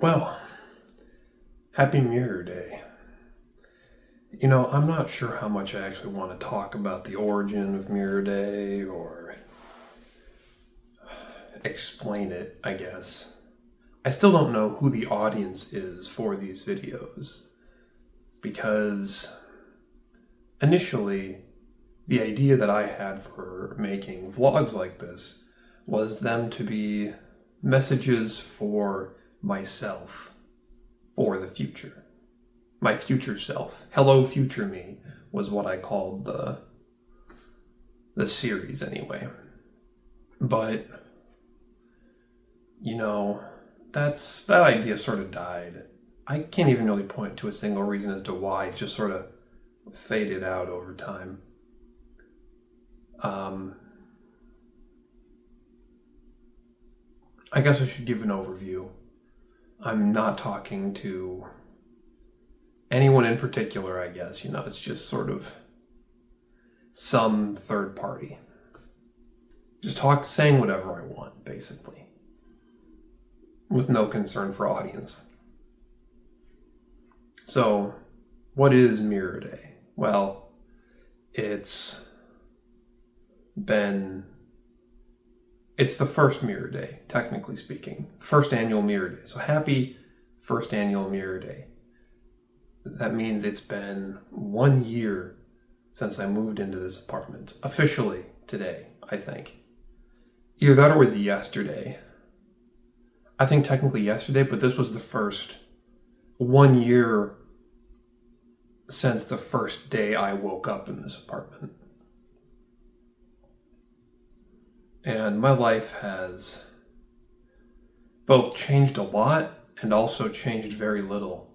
Well, happy Mirror Day. I'm not sure how much I actually want to talk about the origin of Mirror Day or explain it, I guess. I still don't know who the audience is for these videos because initially the idea that I had for making vlogs like this was them to be messages for myself for the future. My future self. Hello Future Me was what I called the series anyway. But that idea sort of died. I can't even really point to a single reason as to why. It just sort of faded out over time. I guess I should give an overview. I'm not talking to anyone in particular, I guess. It's just sort of some third party. Just saying whatever I want, basically. With no concern for audience. So, what is Mirror Day? Well, it's the first Mirror Day, technically speaking. First annual Mirror Day. So happy first annual Mirror Day. That means it's been 1 year since I moved into this apartment. Officially today, I think. Either that or it was yesterday. I think technically yesterday, but this was the first 1 year since the first day I woke up in this apartment. And my life has both changed a lot and also changed very little.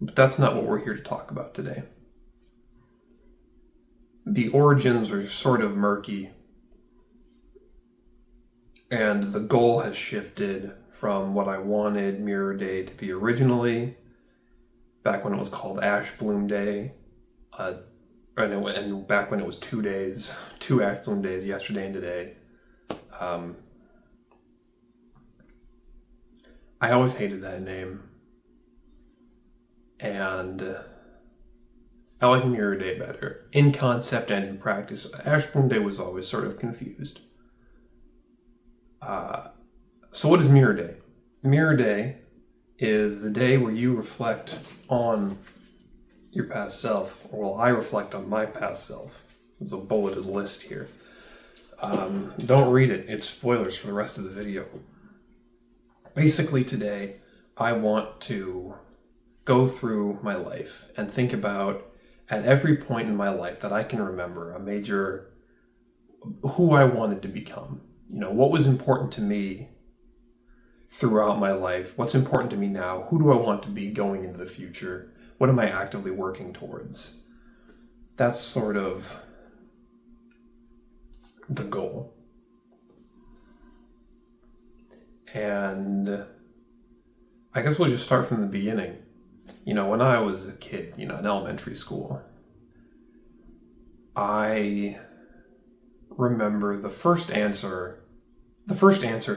But that's not what we're here to talk about today. The origins are sort of murky, and the goal has shifted from what I wanted Mirror Day to be originally, back when it was called Ash Bloom Day, and back when it was 2 days, 2 Ash Bloom Days, yesterday and today. I always hated that name. And I like Mirror Day better. In concept and in practice, Ash Bloom Day was always sort of confused. So what is Mirror Day? Mirror Day is the day where you reflect on your past self. Well, I reflect on my past self. There's a bulleted list here. Don't read it. It's spoilers for the rest of the video. Basically today, I want to go through my life and think about, at every point in my life that I can remember, who I wanted to become. What was important to me throughout my life? What's important to me now? Who do I want to be going into the future? What am I actively working towards? That's sort of the goal. And I guess we'll just start from the beginning. When I was a kid, in elementary school, I remember the first answer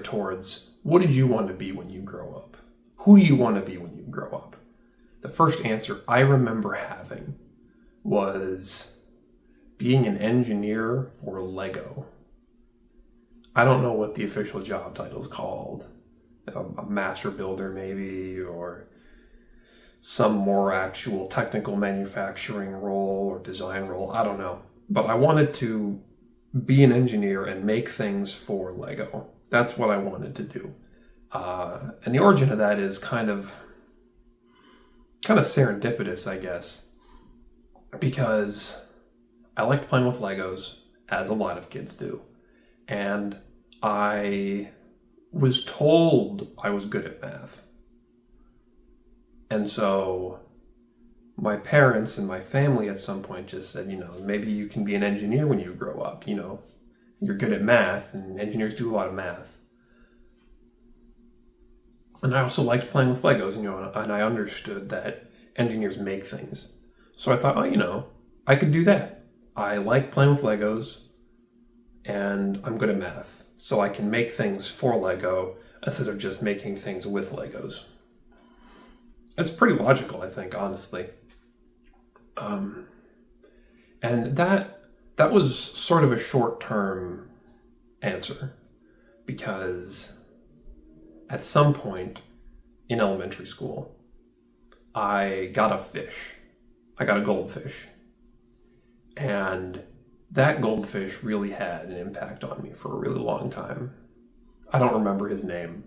towards what did you want to be when you grow up? Who do you want to be when you grow up? The first answer I remember having was being an engineer for Lego. I don't know what the official job title is called. A master builder maybe, or some more actual technical manufacturing role or design role. I don't know. But I wanted to be an engineer and make things for Lego. That's what I wanted to do. And the origin of that is kind of serendipitous, I guess. Because I liked playing with Legos, as a lot of kids do. And I was told I was good at math. And so my parents and my family at some point just said, maybe you can be an engineer when you grow up. You're good at math, and engineers do a lot of math. And I also liked playing with Legos, and I understood that engineers make things. So I thought, I could do that. I like playing with Legos, and I'm good at math. So I can make things for Lego instead of just making things with Legos. It's pretty logical, I think, honestly. And that was sort of a short-term answer, because at some point in elementary school, I got a fish. I got a goldfish. And that goldfish really had an impact on me for a really long time. I don't remember his name.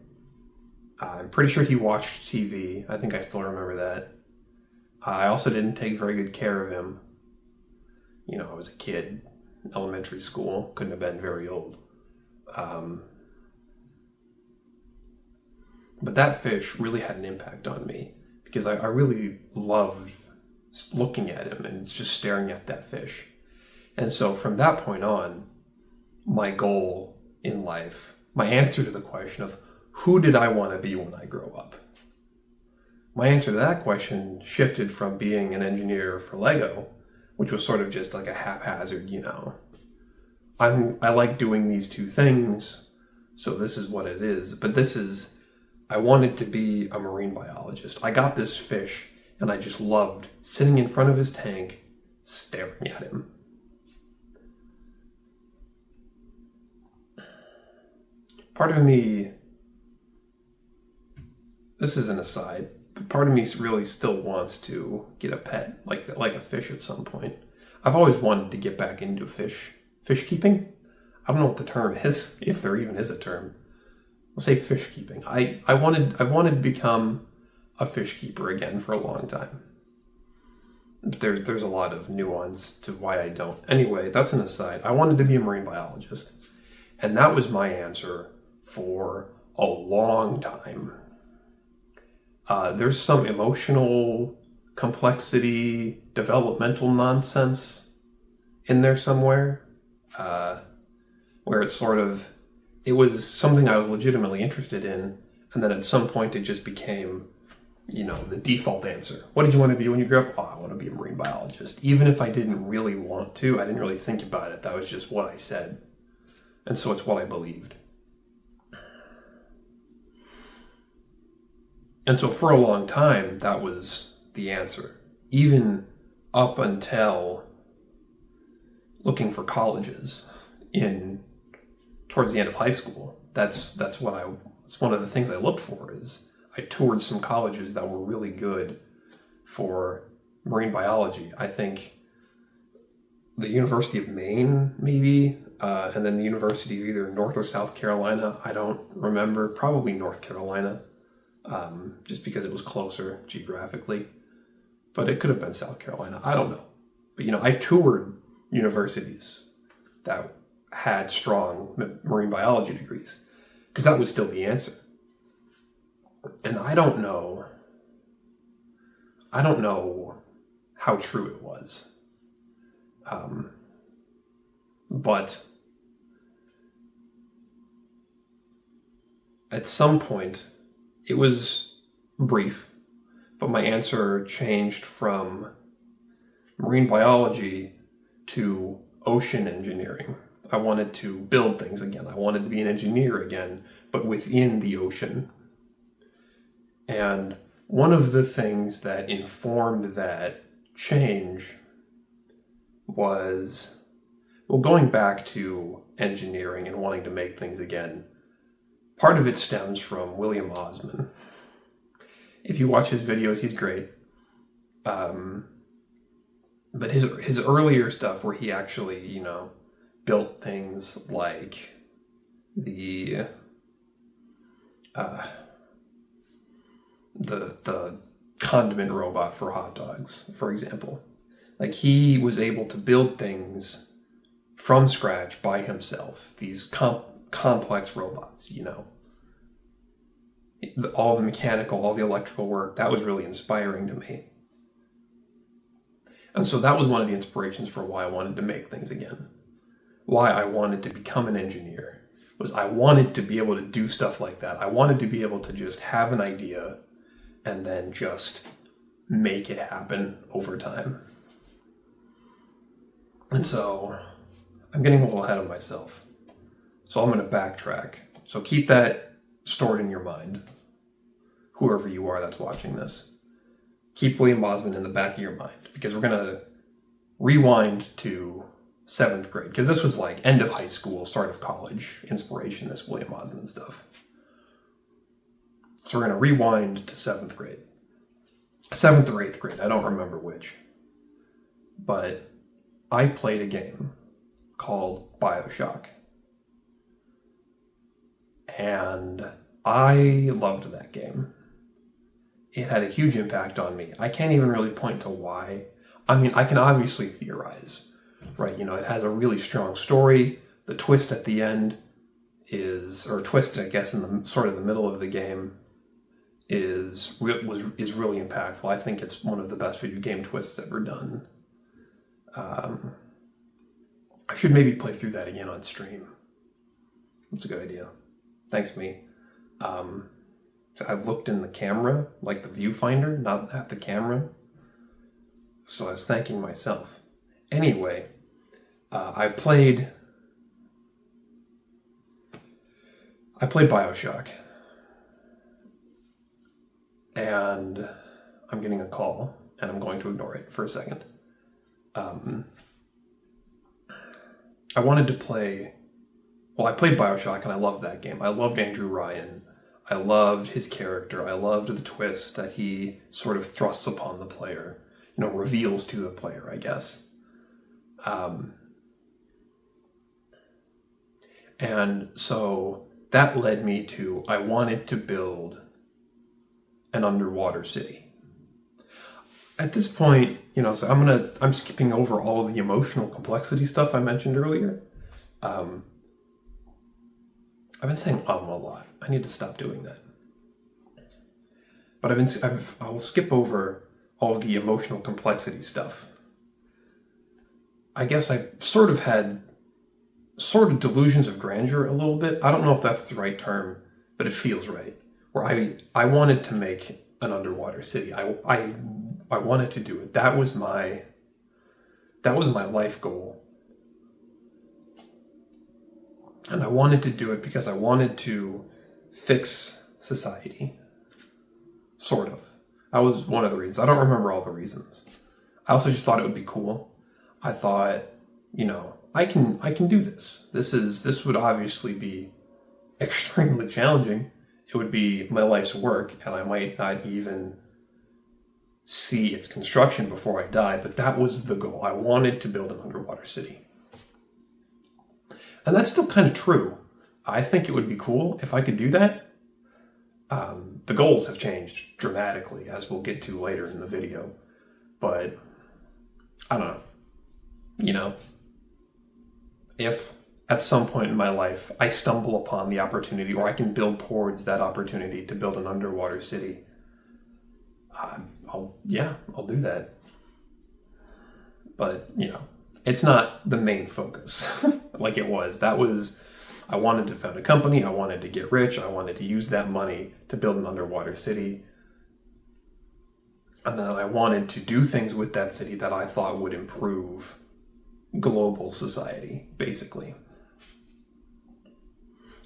I'm pretty sure he watched TV. I think I still remember that. I also didn't take very good care of him. You know, I was a kid, elementary school, couldn't have been very old. But that fish really had an impact on me, because I really loved looking at him and just staring at that fish. And so from that point on, my goal in life, my answer to the question of who did I want to be when I grow up? My answer to that question shifted from being an engineer for Lego, which was sort of just like a haphazard, you know, I like doing these two things, so this is what it is. But I wanted to be a marine biologist. I got this fish, and I just loved sitting in front of his tank, staring at him. Part of me, this is an aside, but part of me really still wants to get a pet, like a fish at some point. I've always wanted to get back into fish keeping. I don't know what the term is, if there even is a term. We'll say fish keeping. I've wanted to become a fish keeper again for a long time. There's a lot of nuance to why I don't. Anyway, that's an aside. I wanted to be a marine biologist, and that was my answer for a long time. There's some emotional complexity, developmental nonsense in there somewhere, where it was something I was legitimately interested in, and then at some point it just became, you know, the default answer. What did you want to be when you grew up? Oh, I want to be a marine biologist. Even if I didn't really want to, I didn't really think about it. That was just what I said. And so it's what I believed. And so for a long time, that was the answer. Even up until looking for colleges towards the end of high school. That's one of the things I looked for. Is I toured some colleges that were really good for marine biology. I think the University of Maine, maybe, and then the University of either North or South Carolina. I don't remember. Probably North Carolina, just because it was closer geographically. But it could have been South Carolina. I don't know. But, you know, I toured universities that had strong marine biology degrees, because that was still the answer. And I don't know how true it was. But at some point, it was brief, but my answer changed from marine biology to ocean engineering. I wanted to build things again. I wanted to be an engineer again, but within the ocean. And one of the things that informed that change was, well, going back to engineering and wanting to make things again, part of it stems from William Osman. If you watch his videos, he's great. But his earlier stuff, where he actually, you know, built things like the condiment robot for hot dogs, for example. Like, he was able to build things from scratch by himself. These complex robots, you know. All the mechanical, all the electrical work, that was really inspiring to me. And so that was one of the inspirations for why I wanted to make things again. Why I wanted to become an engineer was I wanted to be able to do stuff like that. I wanted to be able to just have an idea and then just make it happen over time. And so I'm getting a little ahead of myself. So I'm going to backtrack. So keep that stored in your mind, whoever you are that's watching this. keep William Osmond in the back of your mind, because we're going to rewind to 7th grade, because this was like end of high school, start of college inspiration, this William Osmond stuff. So we're going to rewind to 7th grade. 7th or 8th grade, I don't remember which. But I played a game called BioShock. And I loved that game. It had a huge impact on me. I can't even really point to why. I mean, I can obviously theorize, right? You know, it has a really strong story. The twist at the end is, or twist, I guess, in the sort of the middle of the game is really impactful. I think it's one of the best video game twists ever done. I should maybe play through that again on stream. That's a good idea. Thanks, me. I looked in the camera, like the viewfinder, not at the camera. So I was thanking myself. Anyway, I played BioShock. And I'm getting a call, and I'm going to ignore it for a second. I wanted to play... Well, I played BioShock, and I loved that game. I loved Andrew Ryan. I loved his character. I loved the twist that he sort of thrusts upon the player. You know, reveals to the player, I guess. And so that led me to, I wanted to build an underwater city. At this point, you know, so I'm skipping over all of the emotional complexity stuff I mentioned earlier. I've been saying a lot. I need to stop doing that. But I'll skip over all of the emotional complexity stuff. I guess I sort of had delusions of grandeur a little bit. I don't know if that's the right term, but it feels right. Where I wanted to make an underwater city. I wanted to do it. That was my life goal. And I wanted to do it because I wanted to fix society. Sort of. That was one of the reasons. I don't remember all the reasons. I also just thought it would be cool. I thought, you know, I can do this. This would obviously be extremely challenging. It would be my life's work, and I might not even see its construction before I die, but that was the goal. I wanted to build an underwater city. And that's still kind of true. I think it would be cool if I could do that. The goals have changed dramatically, as we'll get to later in the video. But, I don't know. You know, if at some point in my life I stumble upon the opportunity, or I can build towards that opportunity to build an underwater city, I'll do that. But, you know, it's not the main focus like it was. I wanted to found a company, I wanted to get rich, I wanted to use that money to build an underwater city. And then I wanted to do things with that city that I thought would improve global society, basically.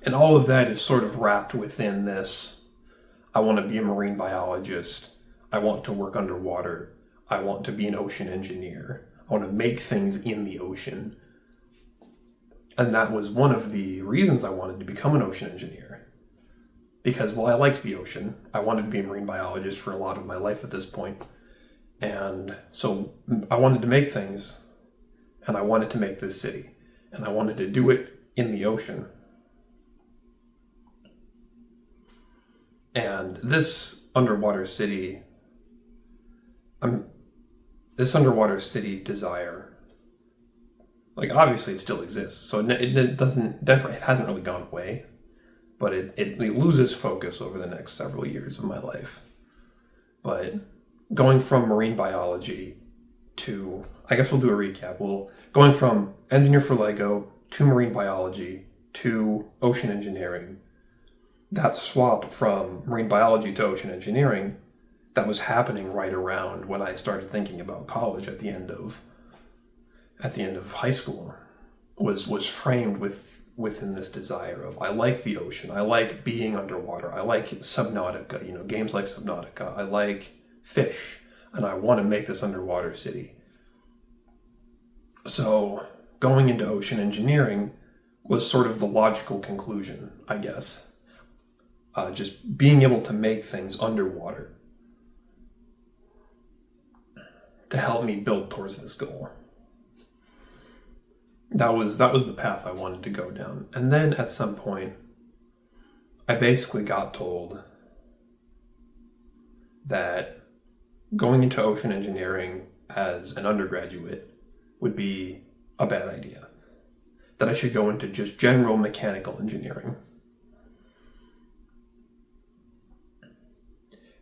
And all of that is sort of wrapped within this, I want to be a marine biologist, I want to work underwater, I want to be an ocean engineer, I want to make things in the ocean. And that was one of the reasons I wanted to become an ocean engineer. Because while I liked the ocean, I wanted to be a marine biologist for a lot of my life at this point. And so I wanted to make things, and I wanted to make this city. And I wanted to do it in the ocean. And this underwater city desire, like, obviously it still exists, so it hasn't really gone away, but it loses focus over the next several years of my life. But going from marine biology to, I guess we'll do a recap. Going from engineer for Lego to marine biology to ocean engineering, that swap from marine biology to ocean engineering, that was happening right around when I started thinking about college at the end of high school, was framed within this desire of, I like the ocean, I like being underwater, I like Subnautica, you know, games like Subnautica, I like fish, and I want to make this underwater city. So going into ocean engineering was sort of the logical conclusion, I guess. Just being able to make things underwater to help me build towards this goal. That was the path I wanted to go down. And then at some point, I basically got told that going into ocean engineering as an undergraduate would be a bad idea. That I should go into just general mechanical engineering.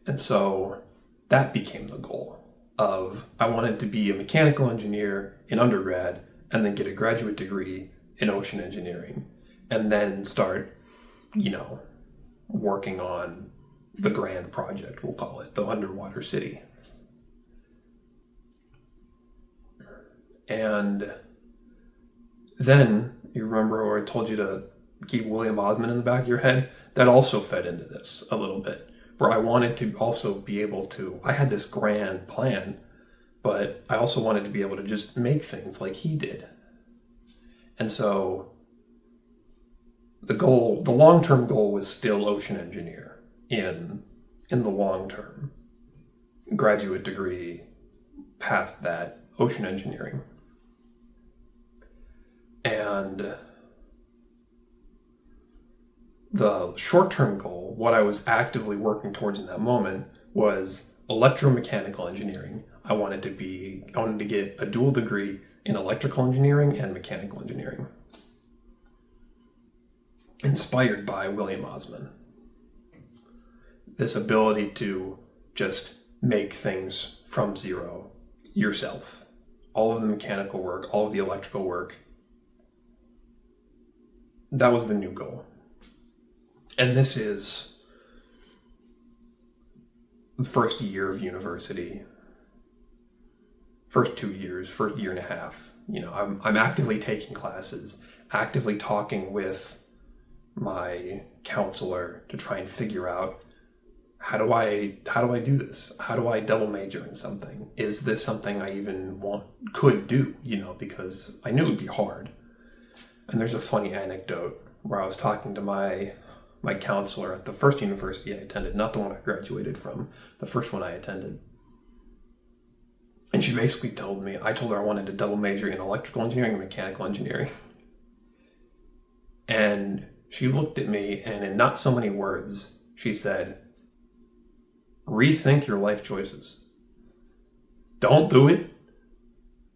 And so that became the goal of, I wanted to be a mechanical engineer in undergrad and then get a graduate degree in ocean engineering and then start, working on the grand project, we'll call it, the underwater city. And then, you remember where I told you to keep William Osmond in the back of your head? That also fed into this a little bit, where I wanted to also be able to, I had this grand plan, but I also wanted to be able to just make things like he did. And so the long-term goal was still ocean engineer in the long term. Graduate degree, past that, ocean engineering. And the short-term goal, what I was actively working towards in that moment, was electromechanical engineering. I wanted to get a dual degree in electrical engineering and mechanical engineering, inspired by William Osmond. This ability to just make things from zero yourself. All of the mechanical work, all of the electrical work. That was the new goal. And this is the first year of university. First 2 years, first year and a half. I'm actively taking classes, actively talking with my counselor to try and figure out, how do I do this? How do I double major in something? Is this something I even could do? Because I knew it would be hard. And there's a funny anecdote where I was talking to my counselor at the first university I attended, not the one I graduated from, the first one I attended. And she basically told me, I told her I wanted to double major in electrical engineering and mechanical engineering. And she looked at me, and in not so many words, she said, rethink your life choices. Don't do it.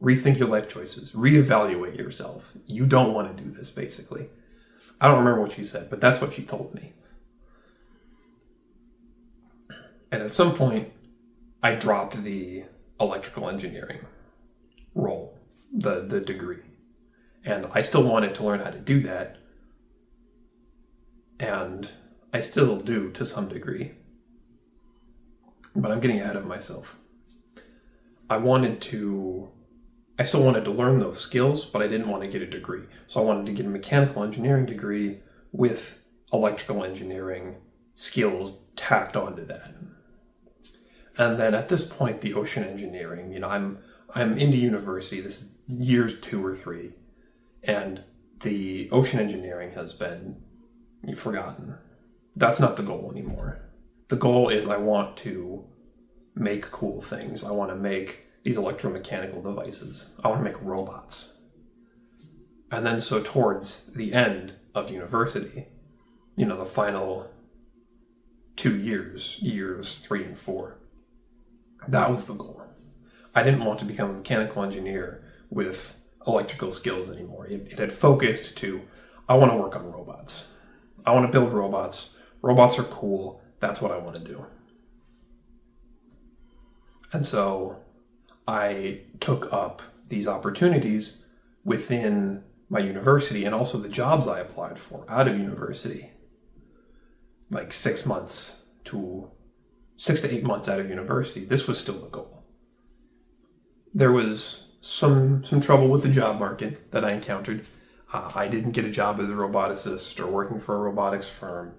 Rethink your life choices. Reevaluate yourself. You don't want to do this, basically. I don't remember what she said, but that's what she told me. And at some point, I dropped the electrical engineering role, the degree. And I still wanted to learn how to do that. And I still do to some degree. But I'm getting ahead of myself. I still wanted to learn those skills, but I didn't want to get a degree. So I wanted to get a mechanical engineering degree with electrical engineering skills tacked onto that. And then at this point, the ocean engineering, I'm into university. This is years 2 or 3. And the ocean engineering has been forgotten. That's not the goal anymore. The goal is I want to make cool things. I want to make these electromechanical devices. I want to make robots. And then so towards the end of university, the final 2 years 3 and 4, that was the goal. I didn't want to become a mechanical engineer with electrical skills anymore. It had focused to, I want to work on robots. I want to build robots. Robots are cool. That's what I want to do. And so I took up these opportunities within my university and also the jobs I applied for out of university. Like 6 to 8 months out of university, this was still the goal. There was some trouble with the job market that I encountered. I didn't get a job as a roboticist or working for a robotics firm.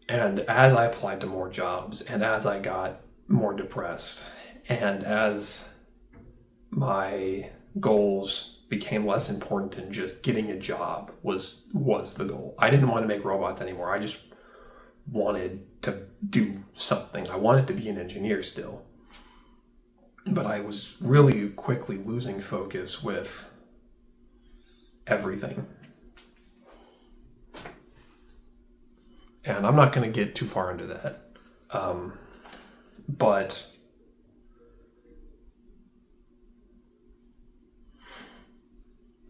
And as I applied to more jobs and as I got more depressed. And as my goals became less important and just getting a job was the goal. I didn't want to make robots anymore. I just wanted to do something. I wanted to be an engineer still. But I was really quickly losing focus with everything. And I'm not going to get too far into that. But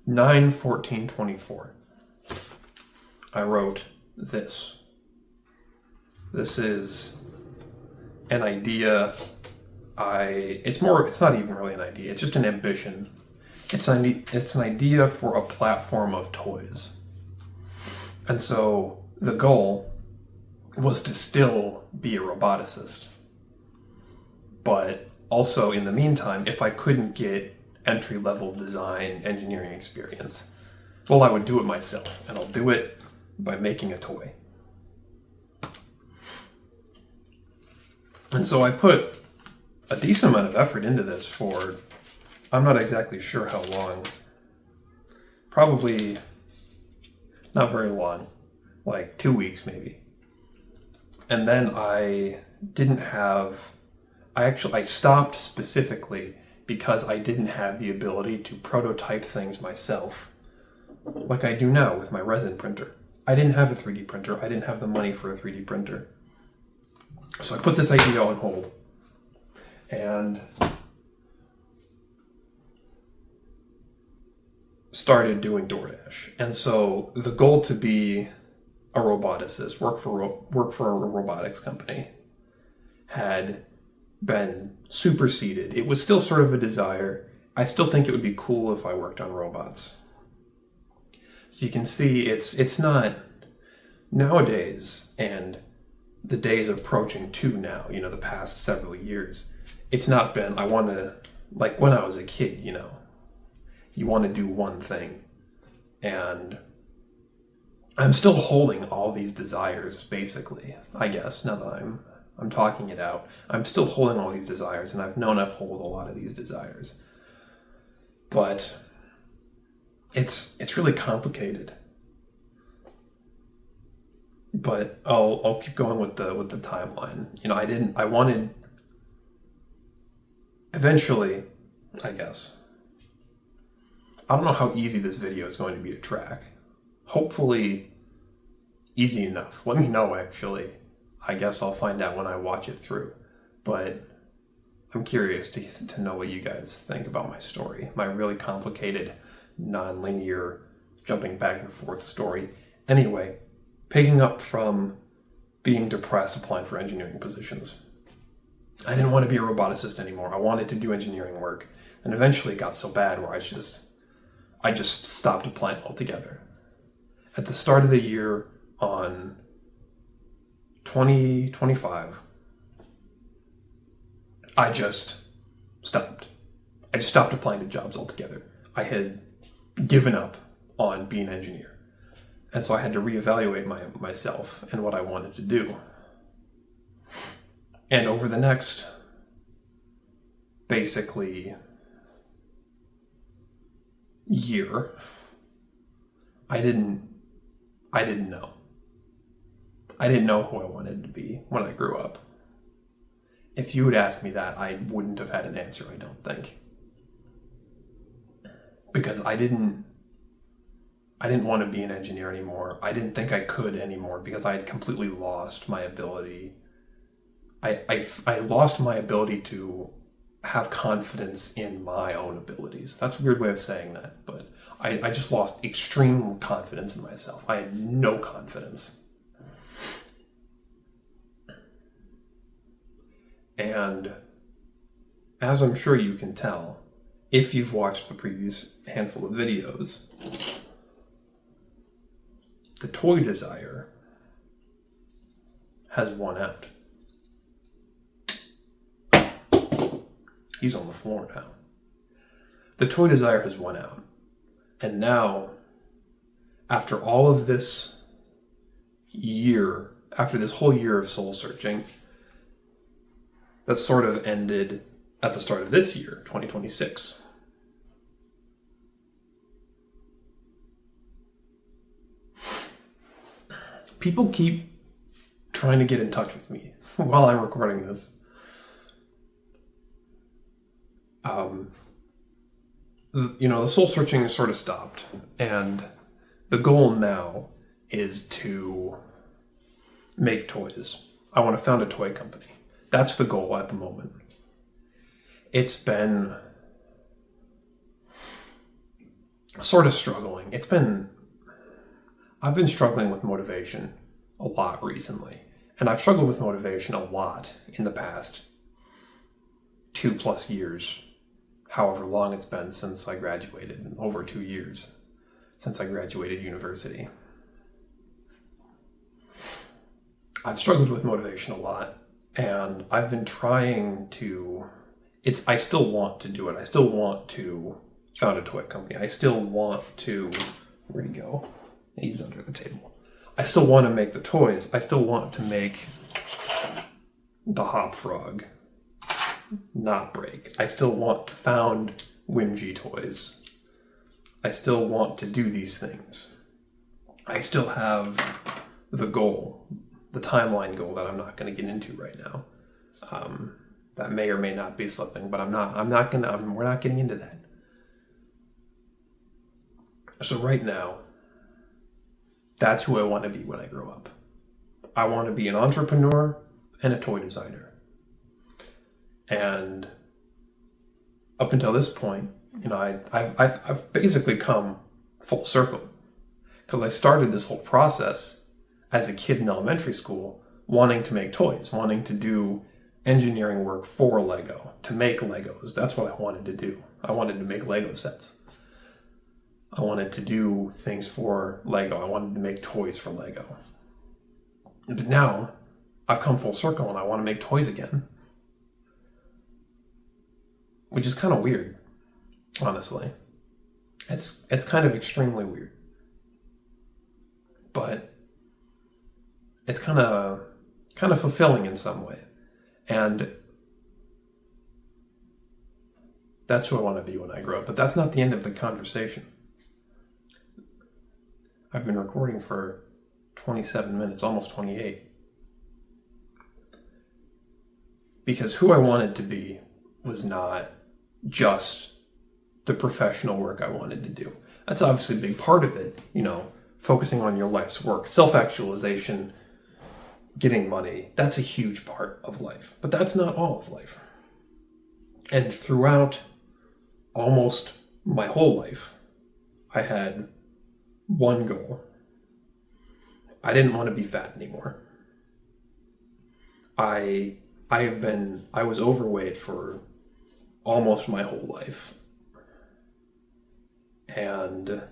(9/14/24), I wrote this. This is an idea. It's not even really an idea. It's just an ambition. It's an idea for a platform of toys. And so the goal was to still be a roboticist. But also in the meantime, if I couldn't get entry-level design engineering experience, well, I would do it myself, and I'll do it by making a toy. And so I put a decent amount of effort into this for, I'm not exactly sure how long, probably not very long, like 2 weeks maybe. And then I stopped specifically because I didn't have the ability to prototype things myself like I do now with my resin printer. I didn't have a 3D printer. I didn't have the money for a 3D printer. So I put this idea on hold and started doing DoorDash. And so the goal to be a roboticist, work for a robotics company, had been superseded. It was still sort of a desire. I still think it would be cool if I worked on robots. So you can see it's not nowadays, and the days approaching too now, the past several years. It's not been, I want to, like when I was a kid, you want to do one thing. And I'm still holding all these desires, basically, I guess, now that I'm talking it out. I'm still holding all these desires, and I've known I've held a lot of these desires. But it's really complicated. But I'll keep going with the timeline. I wanted eventually, I guess. I don't know how easy this video is going to be to track. Hopefully easy enough. Let me know, actually. I guess I'll find out when I watch it through. But I'm curious to know what you guys think about my story. My really complicated, non-linear, jumping back and forth story. Anyway, picking up from being depressed applying for engineering positions. I didn't want to be a roboticist anymore. I wanted to do engineering work. And eventually it got so bad where I just stopped applying altogether. At the start of the year on 2025, I just stopped. I just stopped applying to jobs altogether. I had given up on being an engineer. And so I had to reevaluate myself and what I wanted to do. And over the next, basically, year, I didn't know. I didn't know who I wanted to be when I grew up. If you had asked me that, I wouldn't have had an answer, I don't think. Because I didn't want to be an engineer anymore. I didn't think I could anymore because I had completely lost my ability. I lost my ability to have confidence in my own abilities. That's a weird way of saying that, but I just lost extreme confidence in myself. I had no confidence. And as I'm sure you can tell, if you've watched the previous handful of videos, the toy desire has won out. He's on the floor now. The toy desire has won out. And now, after all of this year, after this whole year of soul searching, that sort of ended at the start of this year, 2026. People keep trying to get in touch with me while I'm recording this. The soul searching sort of stopped, and the goal now is to make toys. I want to found a toy company. That's the goal at the moment. It's been sort of struggling. I've been struggling with motivation a lot recently. And I've struggled with motivation a lot in the past 2+ years, however long it's been since I graduated, over 2 years since I graduated university. I've struggled with motivation a lot, and I've been trying to, I still want to do it. I still want to found a toy company. I still want to, where'd he go? He's under the table. I still want to make the toys. I still want to make the Hop Frog not break. I still want to found Whimgee Toys. I still want to do these things. I still have the goal, the timeline goal that I'm not going to get into right now. That may or may not be slipping, but we're not getting into that. So right now, that's who I want to be when I grow up. I want to be an entrepreneur and a toy designer. And up until this point, I've basically come full circle, because I started this whole process as a kid in elementary school, wanting to make toys, wanting to do engineering work for Lego, to make Legos. That's what I wanted to do. I wanted to make Lego sets. I wanted to do things for Lego. I wanted to make toys for Lego. But now I've come full circle and I want to make toys again. Which is kind of weird, honestly. It's kind of extremely weird. But it's kind of fulfilling in some way. And that's who I want to be when I grow up. But that's not the end of the conversation. I've been recording for 27 minutes, almost 28. Because who I wanted to be was not just the professional work I wanted to do. That's obviously a big part of it, focusing on your life's work, self-actualization, getting money. That's a huge part of life, but that's not all of life. And throughout almost my whole life, I had one goal. I didn't want to be fat anymore. I was overweight for almost my whole life. And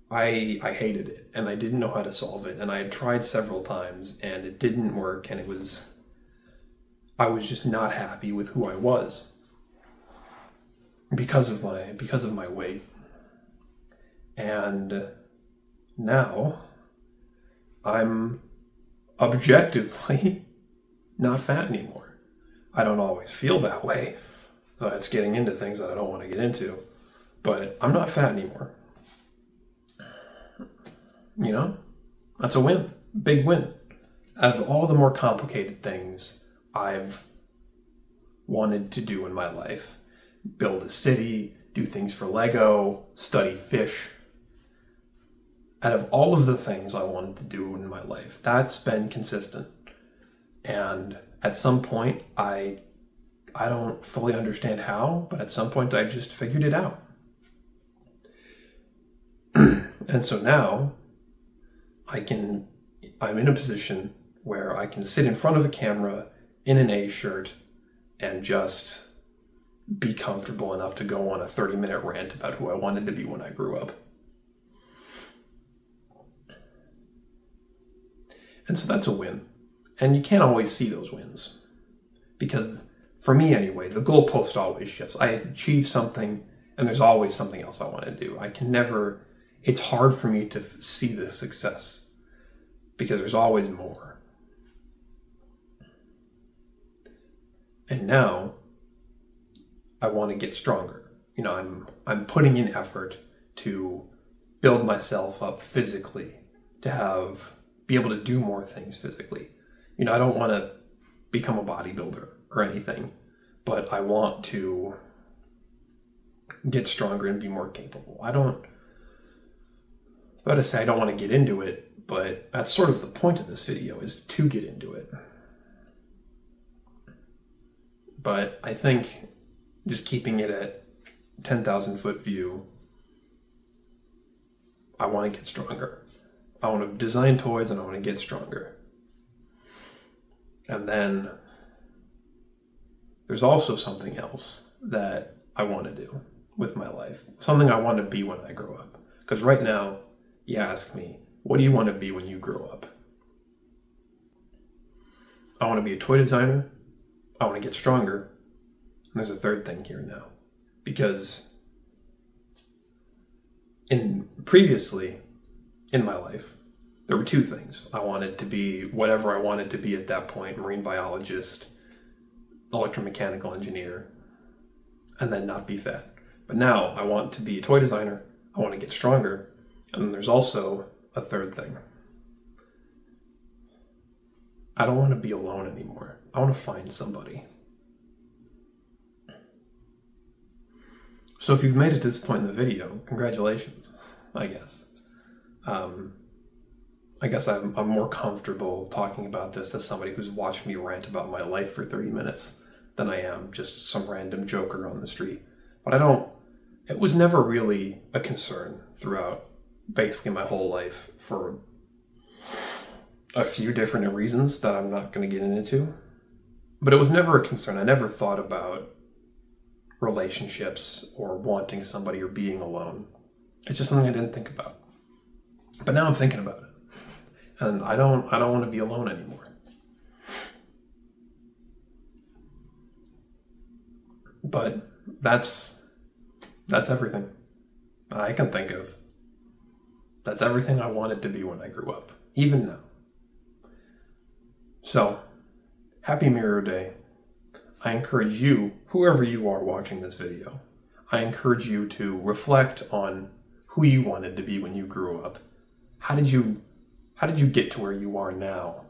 I hated it, and I didn't know how to solve it, and I had tried several times and it didn't work, and I was just not happy with who I was because of my weight. And now I'm objectively not fat anymore. I don't always feel that way. So it's getting into things that I don't want to get into. But I'm not fat anymore. That's a win. Big win. Out of all the more complicated things I've wanted to do in my life, build a city, do things for Lego, study fish. Out of all of the things I wanted to do in my life, that's been consistent. And at some point, I don't fully understand how, but at some point I just figured it out. And so now I'm in a position where I can sit in front of a camera in an A shirt and just be comfortable enough to go on a 30-minute rant about who I wanted to be when I grew up. And so that's a win. And you can't always see those wins. Because for me anyway, the goalpost always shifts. I achieve something and there's always something else I want to do. It's hard for me to see the success because there's always more. And now I want to get stronger. I'm putting in effort to build myself up physically, to be able to do more things physically. I don't want to become a bodybuilder or anything, but I want to get stronger and be more capable. I don't want to get into it, but that's sort of the point of this video, is to get into it. But I think just keeping it at 10,000 foot view, I want to get stronger. I want to design toys and I want to get stronger. And then there's also something else that I want to do with my life. Something I want to be when I grow up. Because right now, you ask me, what do you want to be when you grow up? I want to be a toy designer. I want to get stronger. And there's a third thing here now. Because previously in my life, there were two things. I wanted to be whatever I wanted to be at that point: marine biologist, electromechanical engineer, and then not be fat. But now I want to be a toy designer. I want to get stronger. And then there's also a third thing. I don't want to be alone anymore. I want to find somebody. So if you've made it to this point in the video, congratulations, I guess. I guess I'm more comfortable talking about this as somebody who's watched me rant about my life for 30 minutes than I am just some random joker on the street. But it was never really a concern throughout basically my whole life, for a few different reasons that I'm not going to get into. But it was never a concern. I never thought about relationships or wanting somebody or being alone. It's just something I didn't think about. But now I'm thinking about it. And I don't want to be alone anymore. But that's everything I can think of. That's everything I wanted to be when I grew up, even now. So, happy Mirror Day. I encourage you, whoever you are watching this video, I encourage you to reflect on who you wanted to be when you grew up. How did you get to where you are now?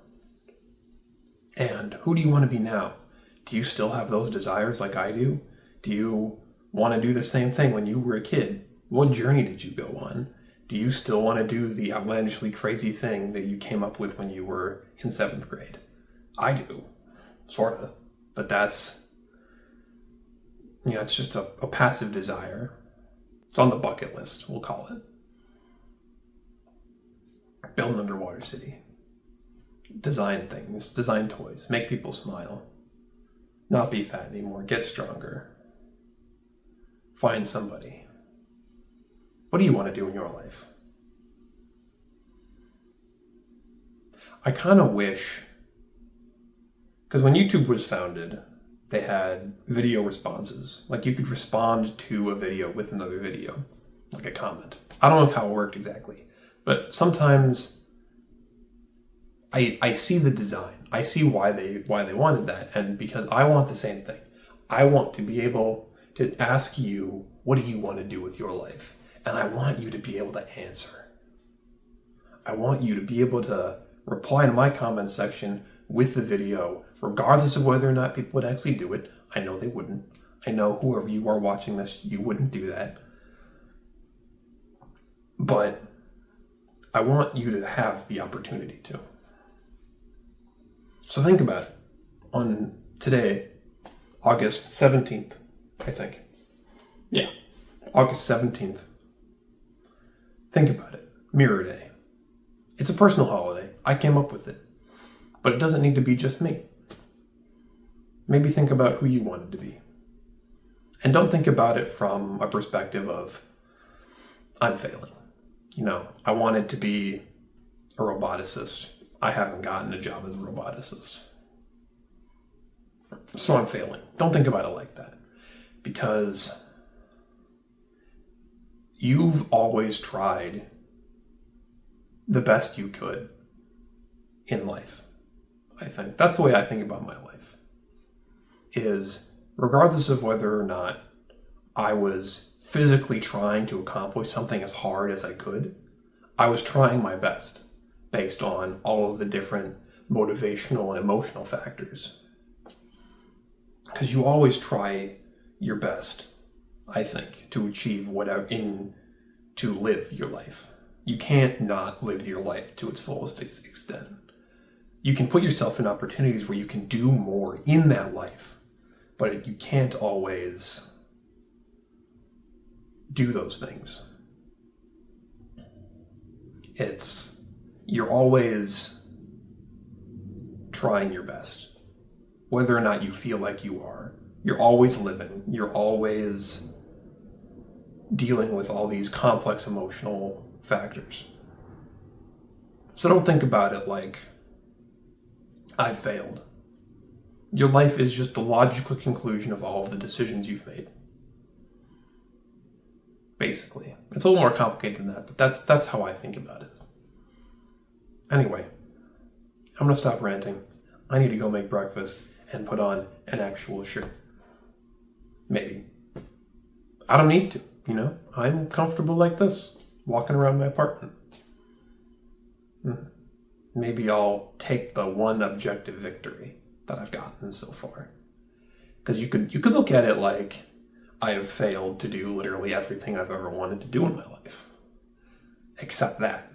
And who do you want to be now? Do you still have those desires like I do? Do you want to do the same thing when you were a kid? What journey did you go on? Do you still want to do the outlandishly crazy thing that you came up with when you were in 7th grade? I do, sort of. But that's, it's just a passive desire. It's on the bucket list, we'll call it. Build an underwater city. Design things, design toys, make people smile. Not be fat anymore, get stronger. Find somebody. What do you want to do in your life? I kind of wish, because when YouTube was founded, they had video responses. Like, you could respond to a video with another video, like a comment. I don't know how it worked exactly, but sometimes I see the design. I see why they wanted that, and because I want the same thing. I want to be able to ask you, what do you want to do with your life? And I want you to be able to answer. I want you to be able to reply to my comment section with the video, regardless of whether or not people would actually do it. I know they wouldn't. I know whoever you are watching this, you wouldn't do that. But I want you to have the opportunity to. So think about it. On today, August 17th, I think. Yeah, August 17th. Think about it. Mirror Day. It's a personal holiday. I came up with it. But it doesn't need to be just me. Maybe think about who you wanted to be. And don't think about it from a perspective of, I'm failing. I wanted to be a roboticist. I haven't gotten a job as a roboticist. So I'm failing. Don't think about it like that. Because you've always tried the best you could in life, I think. That's the way I think about my life. is regardless of whether or not I was physically trying to accomplish something as hard as I could, I was trying my best based on all of the different motivational and emotional factors. Because you always try your best, I think, to achieve to live your life. You can't not live your life to its fullest extent. You can put yourself in opportunities where you can do more in that life, but you can't always do those things. You're always trying your best, whether or not you feel like you are. You're always living. You're always dealing with all these complex emotional factors. So don't think about it like, I failed. Your life is just the logical conclusion of all of the decisions you've made. Basically. It's a little more complicated than that, but that's how I think about it. Anyway, I'm gonna stop ranting. I need to go make breakfast and put on an actual shirt. Maybe. I don't need to, I'm comfortable like this, walking around my apartment. Maybe I'll take the one objective victory that I've gotten so far. Because you could look at it like I have failed to do literally everything I've ever wanted to do in my life. Except that,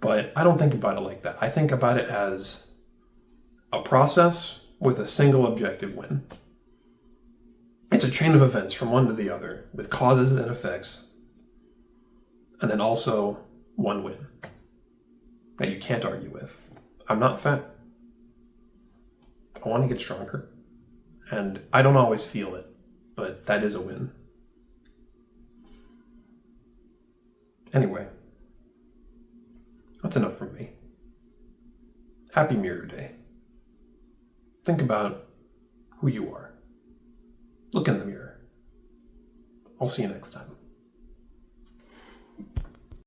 But I don't think about it like that. I think about it as a process with a single objective win. It's a chain of events from one to the other with causes and effects. And then also one win that you can't argue with. I'm not fat. I want to get stronger. And I don't always feel it, but that is a win. Anyway, that's enough from me. Happy Mirror Day. Think about who you are. Look in the mirror. I'll see you next time.